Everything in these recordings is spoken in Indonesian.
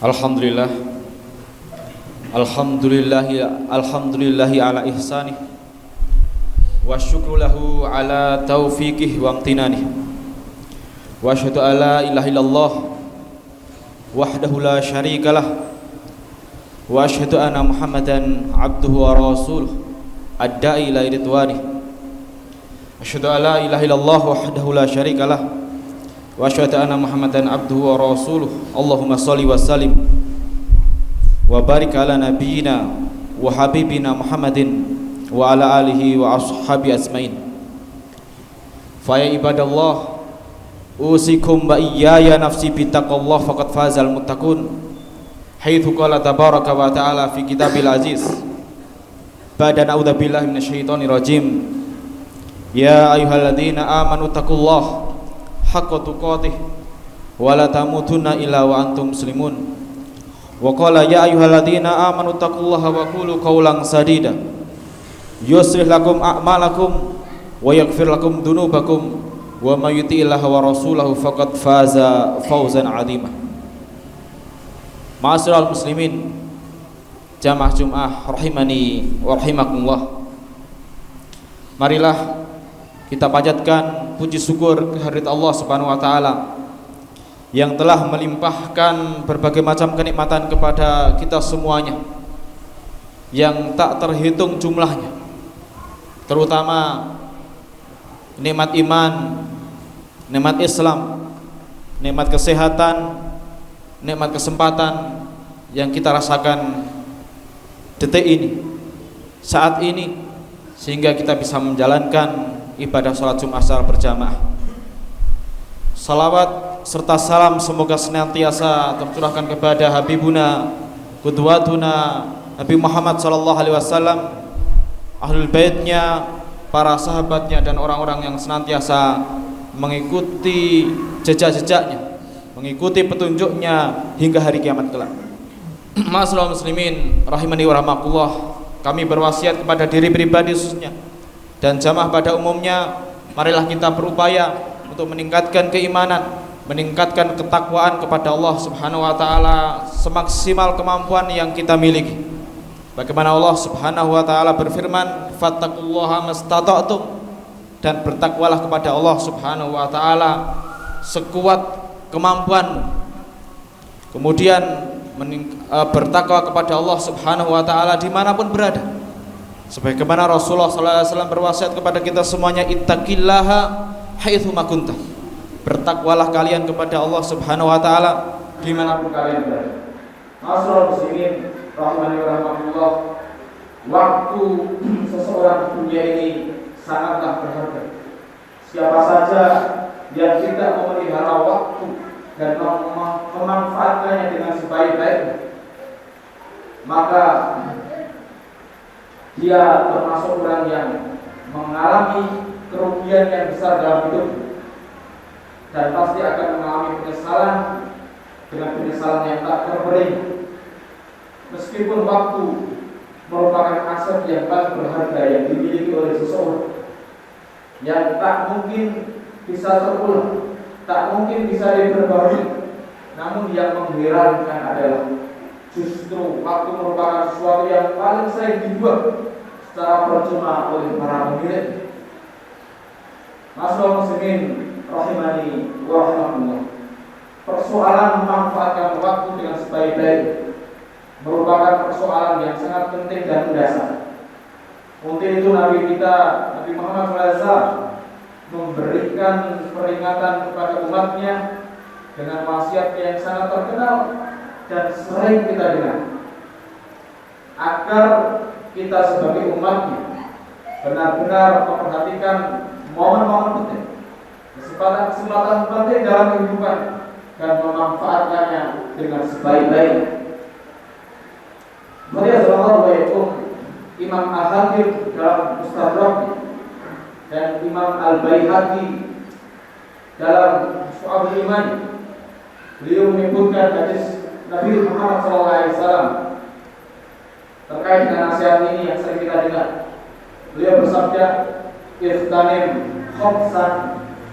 Alhamdulillah, alhamdulillahi ala ihsanih, wa syukru lahu ala taufiqih wa amtinanih, wa asyhadu an la ilaha illallah wahdahu la syarikalah, wa asyhadu anna Muhammadan abduhu wa rasuluh ad-da'i ila ridwanih. Asyhadu an la ilaha illallah wahdahu la syarikalah, wa asyhadu anna Muhammadan abduhu wa rasuluh. Allahumma shalli wa sallim wa barik ala nabiyyina wa habibina Muhammadin wa ala alihi wa ashabi asmain. Fa ya ibadallah, usikum wa iyaya nafsi bittaqallah faqad fazal muttaqun. Haitsu qala tabaraka wa ta'ala fi kitabil aziz, ba'da a'udzubillahi minasyaitonir rajim. Ya ayyuhalladzina amanu taqullaha haqqa tuqatih wa la tamutunna illa wa antum muslimun. Wa qala ya ayyuhalladzina amanu taqullaha wa qulu qawlan sadida yuslih lakum a'malakum wa yaghfir lakum dhunubakum wa may yuti'illaha wa rasulahu faqad faza fawzan 'azima. Ma'asyiral muslimin, jamaah Jumat rahimani wa rahimakumullah. Marilah kita panjatkan puji syukur kehadirat Allah Subhanahu wa taala yang telah melimpahkan berbagai macam kenikmatan kepada kita semuanya yang tak terhitung jumlahnya, terutama nikmat iman, nikmat Islam, nikmat kesehatan, nikmat kesempatan yang kita rasakan detik ini, saat ini, sehingga kita bisa menjalankan ibadah salat Jumat secara berjamaah. Salawat serta salam semoga senantiasa tercurahkan kepada Habibuna Qudwatuna Nabi Muhammad sallallahu alaihi wasallam, ahlul baitnya, para sahabatnya, dan orang-orang yang senantiasa mengikuti jejak-jejaknya, mengikuti petunjuknya hingga hari kiamat kelak. Ma'asyiral muslimin rahimani wa rahmakumullah, kami berwasiat kepada diri pribadi khususnya dan jamaah pada umumnya, marilah kita berupaya untuk meningkatkan keimanan, meningkatkan ketakwaan kepada Allah Subhanahu wa taala semaksimal kemampuan yang kita miliki. Bagaimana Allah Subhanahu wa taala berfirman, fattaqullaha mastata'tum, dan bertakwalah kepada Allah Subhanahu wa taala sekuat kemampuan. Kemudian bertakwa kepada Allah Subhanahu wa taala dimanapun berada. Sebagaimana Rasulullah SAW berwasiat kepada kita semuanya, ittaqillaha haitsu ma kunta, bertakwalah kalian kepada Allah Subhanahu wa taala dimanapun kalian berada. Ma'asyiral muslimin rahimani wa rahimakumullah, waktu seseorang di dunia ini sangatlah berharga. Siapa saja yang tidak memelihara waktu dan memanfaatkannya dengan sebaik-baiknya, maka dia termasuk orang yang mengalami kerugian yang besar dalam hidup, dan pasti akan mengalami penyesalan dengan penyesalan yang tak terpering. Meskipun waktu merupakan aset yang paling berharga yang dimiliki oleh seseorang, yang tak mungkin bisa terulang, tak mungkin bisa diperbarui, namun yang mengherankan adalah justru waktu merupakan sesuatu yang paling sering dibuat secara percuma oleh para pemilik. Ma'asyiral muslimin rahimani wa rahimakumullah, persoalan memanfaatkan waktu dengan sebaik-baik merupakan persoalan yang sangat penting dan mendasar. Untuk itu Nabi kita, Nabi Muhammad SAW, memberikan peringatan kepada umatnya dengan wasiat yang sangat terkenal dan sering kita dengar, agar kita sebagai umatnya benar-benar memperhatikan momen-momen penting, kesempatan-kesempatan penting dalam kehidupan, dan memanfaatkannya dengan sebaik-baiknya. Mari assalamualaikum Imam Al-Hakim dalam Mustadrak dan Imam Al-Baihaqi dalam Syu'abul Iman, beliau menyebutkan hadis Nabi Muhammad SAW terkait dengan nasihat ini yang sering kita dengar. Beliau bersabda, "Ightanim khamsan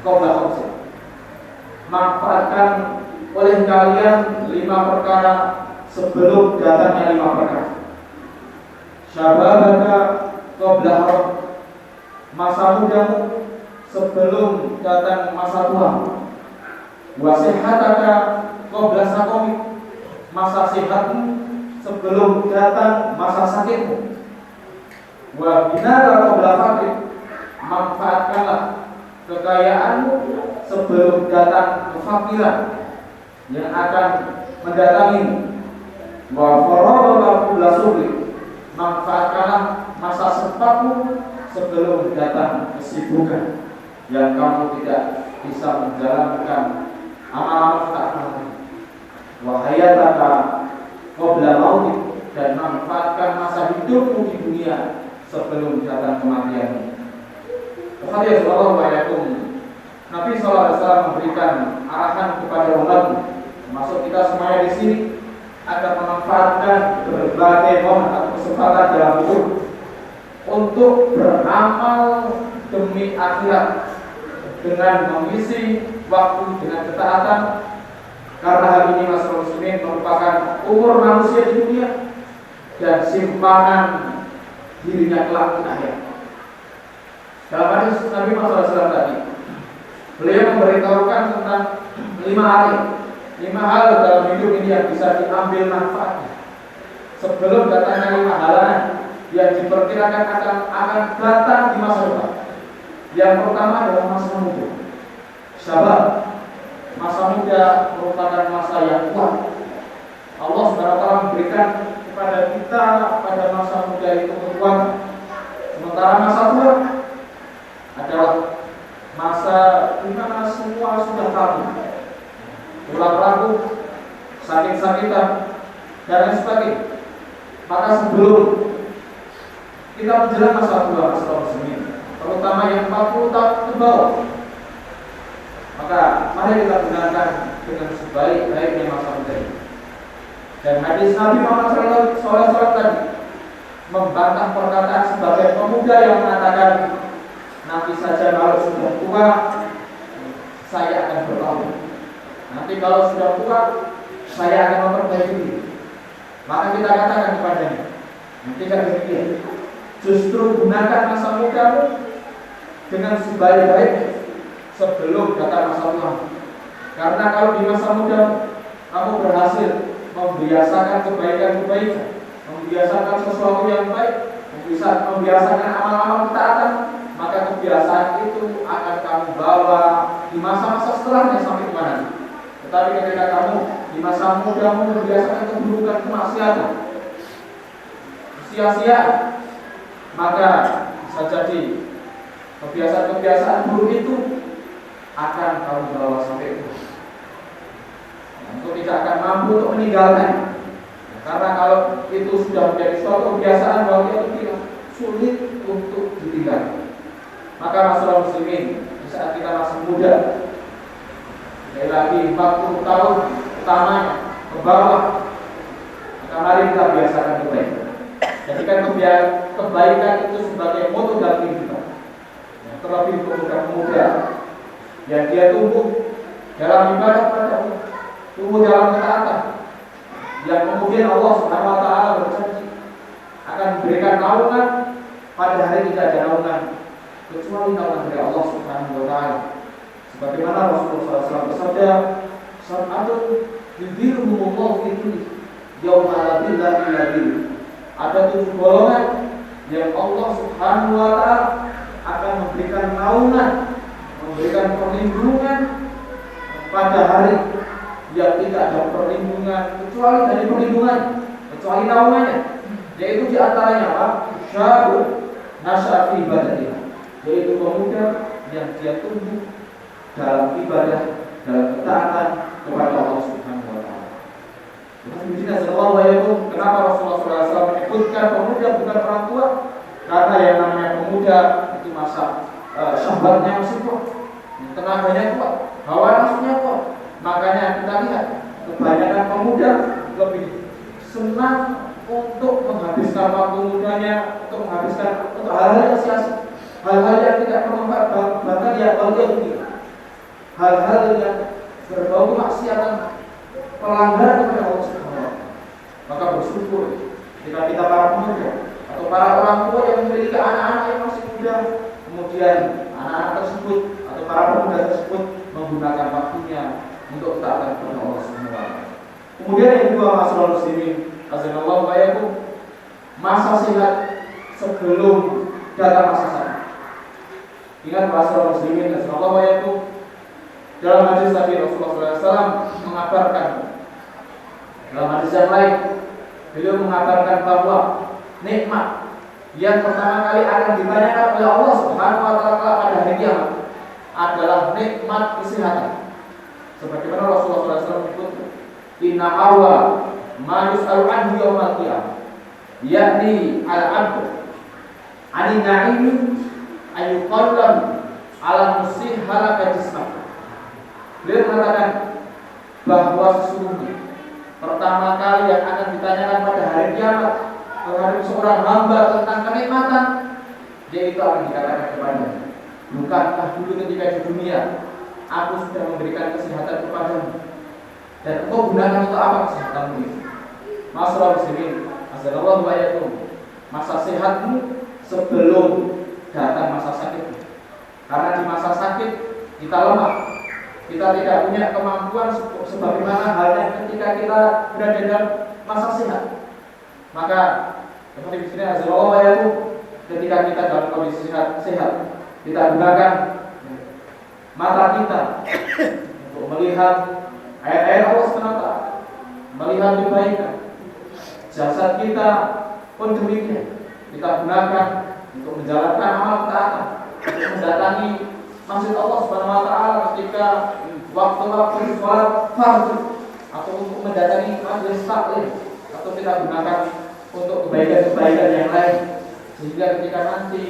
qabla khamsin." Manfaatkan oleh kalian 5 perkara sebelum datangnya 5 perkara. Syababaka qabla haram, masa mudamu sebelum datang masa tua. Wasihataka qabla saqamik, masa sehatmu sebelum datang masa sakitmu. Wa binaka qabla faqrik, manfaatkanlah kekayaanmu sebelum datang kefakiran yang akan mendatangimu. Wa faragha qabla sugrik, manfaatkanlah masa sempatmu sebelum datang kesibukan yang kamu tidak bisa menjalankan amal-amal taat. Wa hayataka qabla mautik, dan manfaatkan masa hidupmu di dunia sebelum datang kematianmu. Hadis sallallahu alaihi wasallam, Nabi sallallahu alaihi wasallam memberikan arahan kepada umatnya, termasuk kita semuanya di sini, agar memanfaatkan berbagai momen atau kesempatan dalam hidup untuk beramal demi akhirat dengan mengisi waktu dengan ketaatan, karena hal ini masalah muslimin merupakan umur manusia di dunia dan simpanan dirinya kelak di akhir. Dalam hadis Nabi Muhammad SAW tadi, beliau memberitahukan tentang 5 hal dalam hidup ini yang bisa diambil manfaatnya sebelum datangnya 5 halangan yang diperkirakan akan datang di masa depan. Yang pertama adalah masa muda. Syabab, masa muda merupakan masa yang kuat. Allah SWT memberikan kepada kita pada masa muda itu kekuatan. Sementara masa tua adalah masa di mana semua sudah tahu, tulang rapuh, sakit-sakitan, dan lain sebagainya. Maka sebelum kita menjelang masa tua, masa muslimin, terutama yang 40 tahun ke bawah, maka mari kita gunakan dengan sebaik-baiknya masa muda ini. Dan hadis Nabi Muhammad SAW tadi membantah perkataan sebagai pemuda yang mengatakan, nanti saja kalau sudah tua saya akan bertaubat, nanti kalau sudah tua saya akan memperbaiki diri. Maka kita katakan kepadanya, nanti kan demikian, justru gunakan masa mudamu dengan sebaik-baiknya sebelum datang masa tua. Karena kalau di masa muda kamu berhasil membiasakan kebaikan-kebaikan, membiasakan sesuatu yang baik, membiasakan amal-amal ketaatan, maka kebiasaan itu akan kamu bawa di masa-masa setelahnya sampai kemana. Tetapi ketika kamu di masa mudamu membiasakan keburukan, kemaksiatan, sia-sia, maka bisa jadi kebiasaan-kebiasaan buruk itu akan kamu bawa sampai itu. Untuk tidak akan mampu untuk meninggalkan. Karena kalau itu sudah menjadi suatu kebiasaan, bahwa itu tidak sulit untuk ditinggalkan. Maka masalah muslimin, di saat kita masih muda, sekali lagi 40 tahun utamanya ke bawah, maka mari kita biasakan kebaikan. Jadikan kebaikan itu sebagai moto dalam kehidupan. Terlebih pemuda-pemuda yang dia tumbuh dalam ibadah kepada Allah, tumbuh dalam ketaatan, yang kemudian Allah Subhanahu wa taala berjanji akan memberikan naungan pada hari tidak ada naungan kecuali naungan dari Allah Subhanahu wa taala. Sebagaimana Rasulullah SAW bersabda, "Sab'atun yudhilluhumullahu fi dhillihi yauma la dhilla illa dhilluh." Ada 7 golongan yang Allah Subhanahu wa taala akan memberikan naungan, memberikan perlindungan pada hari yang tidak ada perlindungan kecuali dari perlindungan, kecuali naungannya. Yaitu diantaranya apa? Syabun nasya'a fi ibadatillah, yaitu pemuda yang dia tumbuh dalam ibadah, dalam ketaatan kepada Allah Subhanahu wa taala. Di sini kenapa Rasulullah SAW menyebutkan pemuda bukan orang tua? Karena yang namanya pemuda itu masa syahwatnya masih kuat, tenaganya kuat, hawa nafsunya kuat. Makanya kita lihat kebanyakan pemuda lebih senang untuk menghabiskan waktu mudanya, untuk menghabiskan untuk hal-hal yang sia-sia, hal-hal yang tidak bermanfaat, bahkan ya hal-hal yang berbau kemaksiatan, pelanggaran kepada Allah Subhanahu wa Ta'ala. Maka bersyukur jika kita para pemuda atau para orang tua yang memiliki anak-anak yang masih muda, kemudian anak-anak tersebut atau para pemuda tersebut menggunakan waktunya untuk taat kepada Allah Subhanahu wa Ta'ala. Kemudian yang kedua, masalah muslimin, azanallahu wa iyyakum, masa sehat sebelum datang masa sakit. Ingat masalah muslimin, azanallahu wa iyyakum, dalam hadis tadi Rasulullah SAW mengabarkan, dalam hadis yang lain beliau mengabarkan bahwa nikmat yang pertama kali akan ditanyakan oleh Allah Subhanahu wa Ta'ala pada hari kiamat adalah nikmat kesehatan. Sebagaimana Rasulullah SAW menyebut, inna awwal ma yus'alu anhu yaumal qiyamah yakni al-'abd 'ani na'imi ayyuqallam 'ala musihhalaka jismah. Beliau mengatakan bahwa sesungguhnya pertama kali yang akan ditanyakan pada hari kiamat terhadap seorang hamba tentang kenikmatan, yaitu akan dikatakan kepadanya, bukankah dulu ketika di dunia aku sudah memberikan kesehatan kepadamu, dan engkau gunakan untuk apa kesehatanmu itu? Masalah muslimin, azanallahu wa iyyakum, masa sehatmu sebelum datang masa sakit. Karena di masa sakit kita lemah, kita tidak punya kemampuan sebagaimana halnya ketika kita berada dalam masa sehat. Maka seperti di sini azallahu wa iyyakum, ketika kita dalam kondisi sehat, kita gunakan mata kita untuk melihat ayat-ayat Allah SWT, melihat kebaikan. Jasad kita pun demikian, kita gunakan untuk menjalankan amal ketaatan, untuk mendatangi masjid Allah Subhanahu wa Ta'ala ketika waktu-waktu sholat fardu, atau untuk mendatangi majelis taklim, atau kita gunakan untuk kebaikan-kebaikan yang lain, sehingga ketika nanti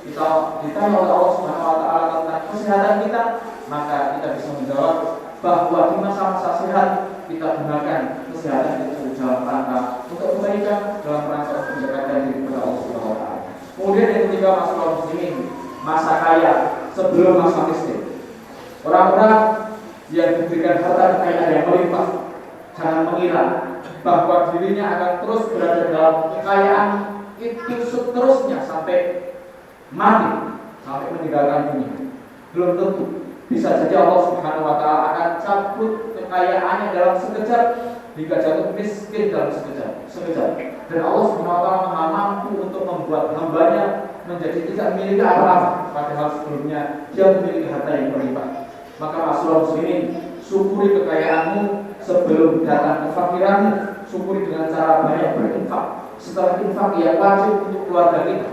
kita ditanya oleh Allah Subhanahu wa Ta'ala tentang kesehatan kita, maka kita bisa menjawab bahwa di masa-masa sehat kita gunakan kesehatan itu dalam rangka untuk kebaikan, dalam rangka untuk mendekatkan diri kepada Allah Subhanahu wa Ta'ala. Kemudian yang ketiga, masalah muslimin, masa kaya sebelum masa miskin. Orang-orang yang diberikan harta kekayaan yang melimpah, jangan mengira bahwa dirinya akan terus berada dalam kekayaan itu seterusnya sampai mati, sampai meninggalkan dunia. Belum tentu. Bisa jadi Allah Subhanahu wa Ta'ala akan cabut kekayaannya dalam sekejap hingga jatuh miskin dalam sekejap. Dan Allah Subhanahu wa Ta'ala Maha mampu untuk membuat hambanya menjadi tidak memiliki apa-apa, padahal sebelumnya dia memiliki harta yang berlimpah. Maka masalah muslimin, syukuri kekayaanmu sebelum datang kefakiranmu. Syukuri dengan cara banyak berinfak. Setelah infak yang wajib untuk keluarga kita,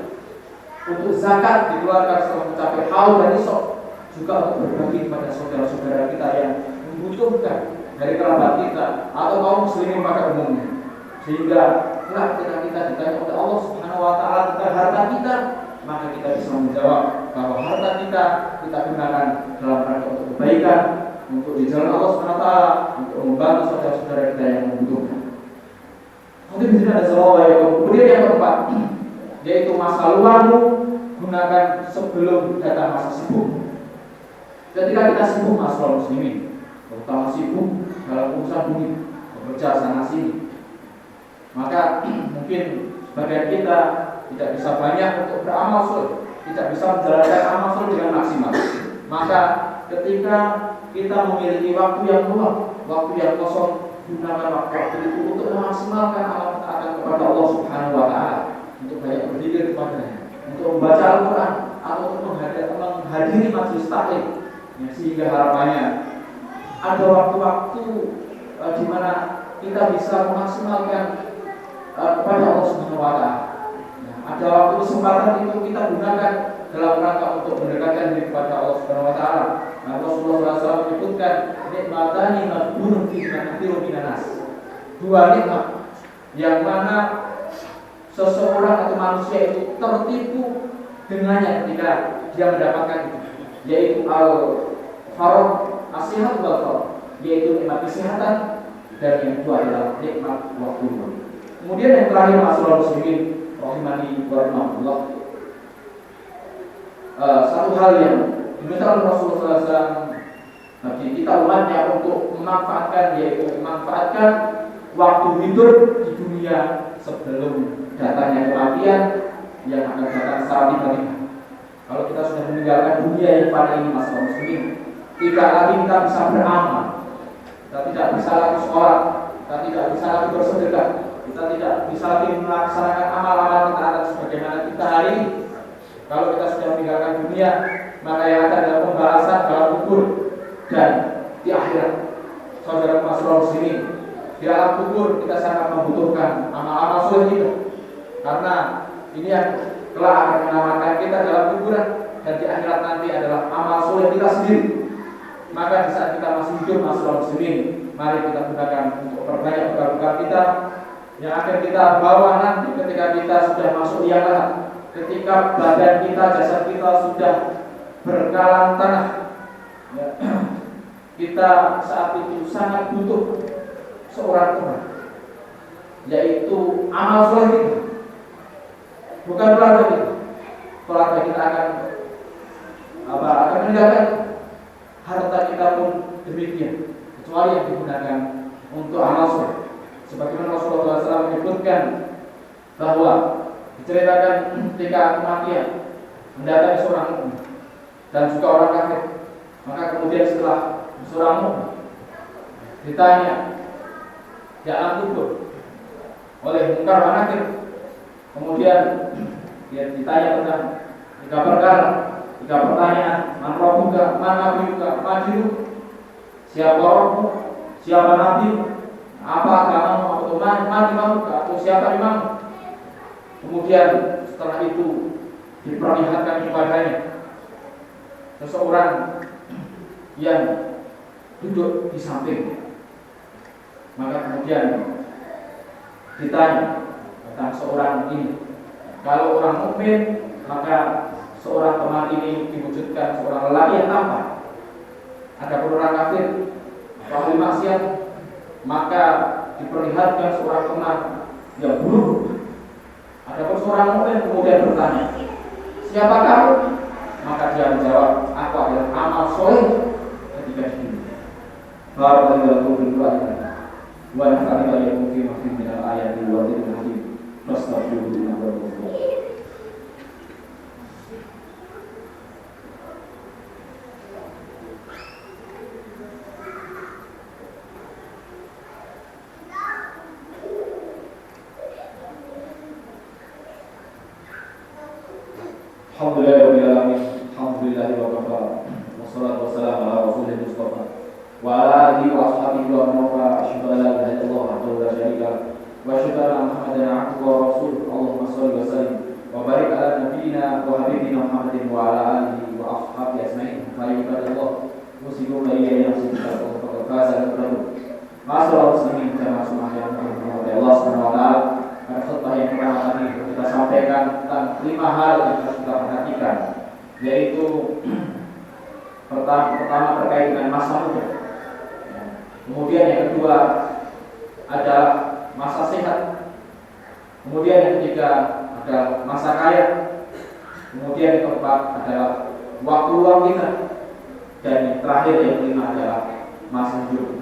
untuk zakat dikeluarkan setelah mencapai haul dan nisab, juga untuk berbagi kepada saudara-saudara kita yang membutuhkan dari kerabat kita atau kaum muslimin pada umumnya. Sehingga ketika kita ditanya oleh Allah Subhanahu wa Ta'ala tentang harta kita, maka kita bisa menjawab bahwa harta kita gunakan dalam rangka untuk kebaikan, untuk di jalan Allah Subhanahu wa Ta'ala, untuk membantu saudara-saudara kita yang membutuhkan. Mungkin di sini ada sebuah yang kemudian yang keempat, yaitu masa luangmu gunakan sebelum datang masa sibuk. Ketika kita sibuk masalah muslimin, terutama sibuk dalam urusan dunia, bekerja sana sini, maka mungkin sebagian kita tidak bisa banyak untuk beramal soleh, tidak bisa menjalankan amal soleh dengan maksimal. Maka ketika kita memiliki waktu yang luang, waktu yang kosong, gunakan waktu itu untuk memaksimalkan amal ketaatan kepada Allah Subhanahu wa Ta'ala, untuk banyak berzikir kepadanya, untuk membaca Al-Quran, atau untuk menghadiri majelis taklim, ya, sehingga harapannya ada waktu-waktu di mana kita bisa memaksimalkan kepada Allah Subhanahu wa Ta'ala. Ada waktu kesempatan itu kita gunakan dalam rangka untuk mendekatkan diri kepada Allah Subhanahu wa Ta'ala. Nah, Rasulullah SAW menyebutkan nikmatani maghbunun fi katsirin minan nas. dua nikmat yang mana seseorang atau manusia itu tertipu dengannya ketika dia mendapatkan itu, yaitu al-farah, as-sihat wal farah, yaitu nikmat kesehatan, dan yang kedua adalah nikmat waktu. Kemudian yang terakhir, masalah muslimin rahimani wa rahmatullah, satu hal yang diminta Rasulullah SAW bagi kita umatnya untuk memanfaatkan, yaitu memanfaatkan waktu hidup di dunia sebelum datangnya kematian yang akan datang secara tiba-tiba. Kalau kita sudah meninggalkan dunia yang pada ini, masalah muslimin, tidak lagi kita bisa beramal, kita tidak bisa lagi sholat, kita tidak bisa lagi bersedekah, kita tidak bisa lagi melaksanakan amal-amal ketaatan sebagaimana kita hari ini. Kalau kita sudah meninggalkan dunia, maka yang ada adalah pembalasan dalam kubur dan di akhirat. Saudara masalah muslimin, di alam kubur kita sangat membutuhkan amal-amal soleh kita, karena ini yang kelak akan menyelamatkan kita dalam kuburan, dan di akhirat nanti adalah amal soleh kita sendiri. Maka di saat kita masih hidup, masalah muslimin, mari kita gunakan untuk perbanyak bekal-bekal kita yang akan kita bawa nanti ketika kita sudah masuk liang lahat, ketika badan kita, jasad kita sudah berkalang tanah, ya. Kita saat itu sangat butuh seorang teman, yaitu amal soleh kita, bukan keluarga kita. Keluarga kita akan meninggalkan, harta kita pun demikian, kecuali yang digunakan untuk amal soleh. Sebagaimana Rasulullah SAW menyebutkan bahwa diceritakan ketika kematian mendatangi seorang mukmin dan juga orang kafir, maka kemudian setelah seorang mukmin ditanya di alam kubur oleh Munkar wa Nakir, kemudian dia ditanya tentang 3 perkara, 3 pertanyaan: man rabbuka, man nabiyuka, ma dinuka, siapa Rabbmu, siapa nabimu, apa agamamu, atau man imamuka, atau siapa imammu. Kemudian setelah itu diperlihatkan kepadanya seseorang yang duduk di samping. Maka kemudian ditanya tentang seorang ini. Kalau orang mukmin, maka seorang teman ini diwujudkan seorang lelaki yang tampan. Adapun orang kafir, ahli maksiat, maka diperlihatkan seorang teman yang buruk. Adapun seorang mukmin kemudian bertanya, siapa kamu? Maka dia menjawab, aku adalah amal soleh ketika di dunia. Barakallahu fiikum wa nafa'ani bikum fi minal ayati wa dhikril hakim. Fastaghfiruhu innahu huwal ghafurur rahim. Alhamdulillahi wa kafa, wassalatu wassalamu ala rasulil mustafa wa ala alihi wa ashabihi wa man wala, asyhadu an la ilaha illallah wahdahu la syarika lahu wa asyhadu anna Muhammadan abduhu wa rasuluh. Allahumma shalli wa sallim wa barik ala nabiyyina wa habibina Muhammadin wa ala alihi wa ashabihi ajmain. Fa ibadallah, musibu bayyana nafsika wa faza al-qulub. Masalah muslimin jamaah semua yang dirahmati Allah Subhanahu wa taala. Pada khutbah yang pertama tadi kita sampaikan tentang 5 hal yang harus kita perhatikan, yaitu pertama terkait dengan masa muda, kemudian yang kedua adalah masa sehat, kemudian yang ketiga adalah masa kaya, kemudian yang keempat adalah waktu luang kita, dan yang terakhir yang kelima adalah masa hidup.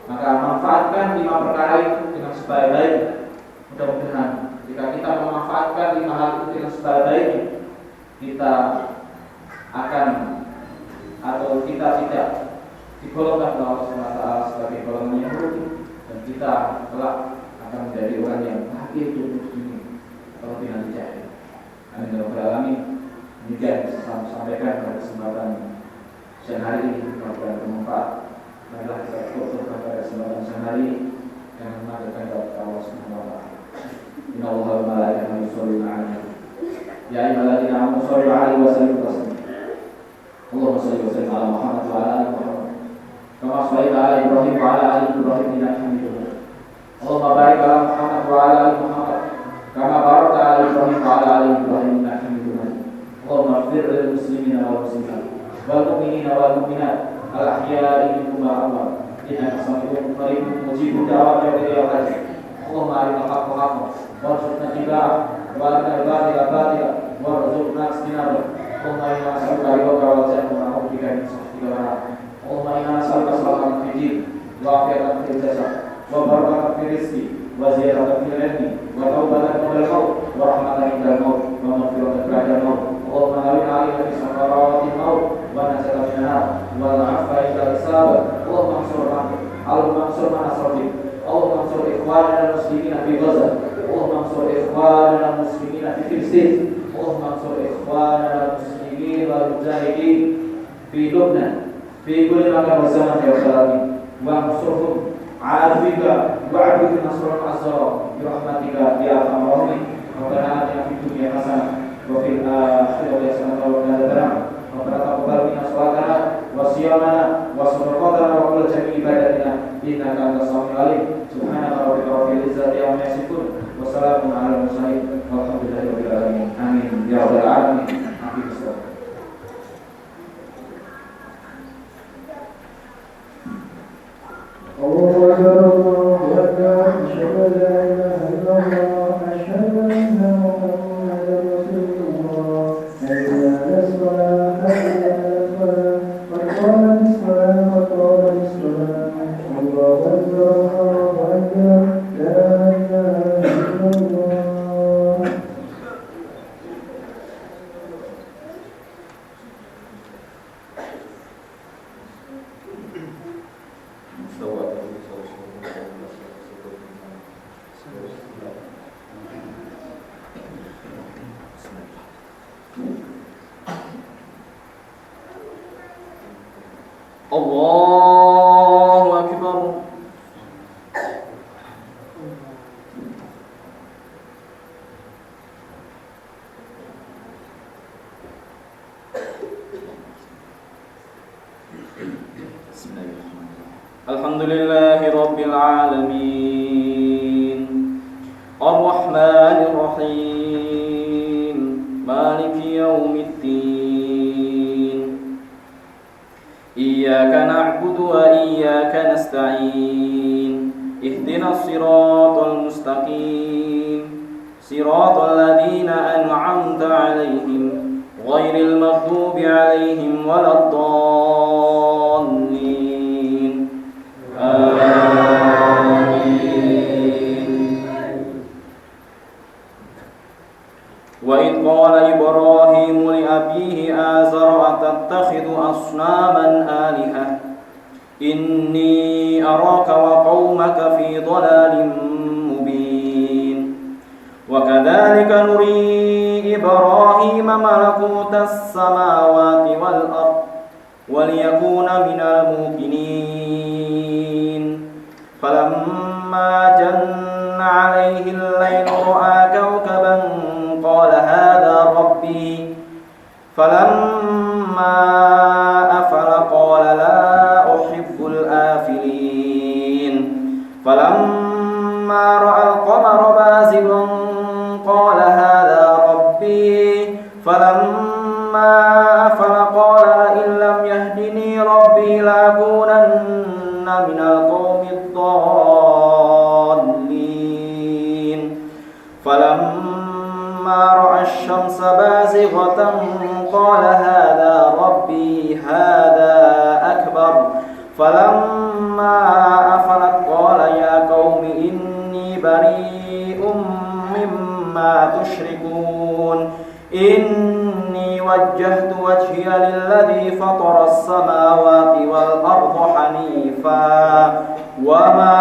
Maka manfaatkan 5 perkara itu dengan sebaik-baiknya. Mudah-mudahan jika kita memanfaatkan 5 hal itu dengan sebaik-baiknya, kita akan, atau kita tidak digolongkan oleh Allah SWT sebagai golongan yang rugi, dan kita kelak akan menjadi orang yang bahagia hidup di dunia atau di nanti jahil. Amin ya rabbal alamin. Demikian saya sampaikan pada kesempatan siang hari ini, mudah-mudahan bermanfaat. Marilah kita berdoa pada kesempatan siang hari dan mengaturkan kepada Allah Subhanahu wa taala. Inna Allaha wa malaikatahu yusholluna 'alan nabi. Ya ayyuhalladzina amanu shollu 'alaihi wa sallimu taslima. Allahumma shalli wa sallim ala Muhammad wa ala ali Muhammad kama shallaita ala Ibrahim wa ala ali Ibrahim innaka Hamidum Majid. Allahumma barik ala Muhammad wa ala ali Muhammad kama barakta ala Ibrahim wa ala ali Ibrahim innaka Hamidum Majid. Allahumma ighfir lil muslimina wal muslimat wal mu'minina wal mu'minat al ahya'i minhum wal amwat innaka sami'un qaribun mujibud da'wati ya Allah. Allahumma arina al-haqqa haqqan warzuqna ittiba'ah wa arina al-batila batilan warzuqna ijtinabah. Allahumma inna nas'aluka ridhaka wal jannata wa na'udzu bika min sakhatika wa nar. Allahumma inna nas'aluka salamatan fid din wa afiyatan fil jasad wa barakatan fil rizqi wa ziyadatan fil ilmi wa tawbatan qabla al-maut wa rahmatan inda al-maut wa maghfiratan ba'da al-maut. Allahumma hawwin 'alaina fi sakaratil maut wa najatan minan nar wa 'afwa ila hisab. Allahumma ansurna Allahumma ansur man nasrani. Allahumma ansur ikhwanana al-muslimina fi Gaza. Allahumma ansur ikhwanana al-muslimina fi Filistin. Allahumma ansur ikhwanana al-muslimin wal mujahidin fi Lebanon fi kulli makan wa zaman ya rabbal wa ansurhum 'ala bika wa 'ala nasrul azra bi rahmatika ya arhamar rahimin. Rabbana atina fid dunya hasanah wa fil akhirati hasanah wa qina adzabannar. Rabbana taqabbal minna salatana wa siyamana wa sadaqatana wa kull jami'i ibadatina innaka antas samiul alim. Subhana rabbika rabbil izzati amma yasifun wa salamun 'alal mursalin walhamdulillahi rabbil alamin. Amin ya rabbal alamin. Amin. الله أكبر الله أكبر أشهد أن لا إله إلا الله أشهد أن محمدا رسول الله حي على الصلاة حي على الفلاح قد قامت الصلاة قد قامت الصلاة الله أكبر الله أكبر لا إله إلا الله. Allahu Akbar. Alhamdulillahi rabbil alamin Ar-Rahmanir Rahim Maliki yaumiddin Iyyaka na'budu wa iyyaka nasta'in Ihdinas siratal mustaqim Siratal ladzina an'amta 'alaihim ghairil maghdubi 'alaihim waladdallin. Amin. Wa idh qala Ibrahim li abihi azara atattakhidhu asnaman alihah inni araka wa qaumaka fi dhalalin mubin. Wa kadzalika nuri Ibrahim malakutas samawati wal ardh waliyakuna minal muqinin. Falamma janna 'alaihi al-lailu ra'a kawkaban qala hadha rabbi. Falamma afala qala la uhibbul afilin. Falamma ra'a al-qamara bazigan qala hadha rabbi. Falamma afala qala la in lam yahdini rabbi lakunanna minal qaumid dallin. Falamma ra'a asy-syamsa bazighatan qala hadha rabbi hadha akbar. Falamma afalat qala ya qaumi inni bari'um mimma tusyrikun. Inni wajjahtu wajhiya lilladzi fatara as-samawati wal arda hanifa wa ma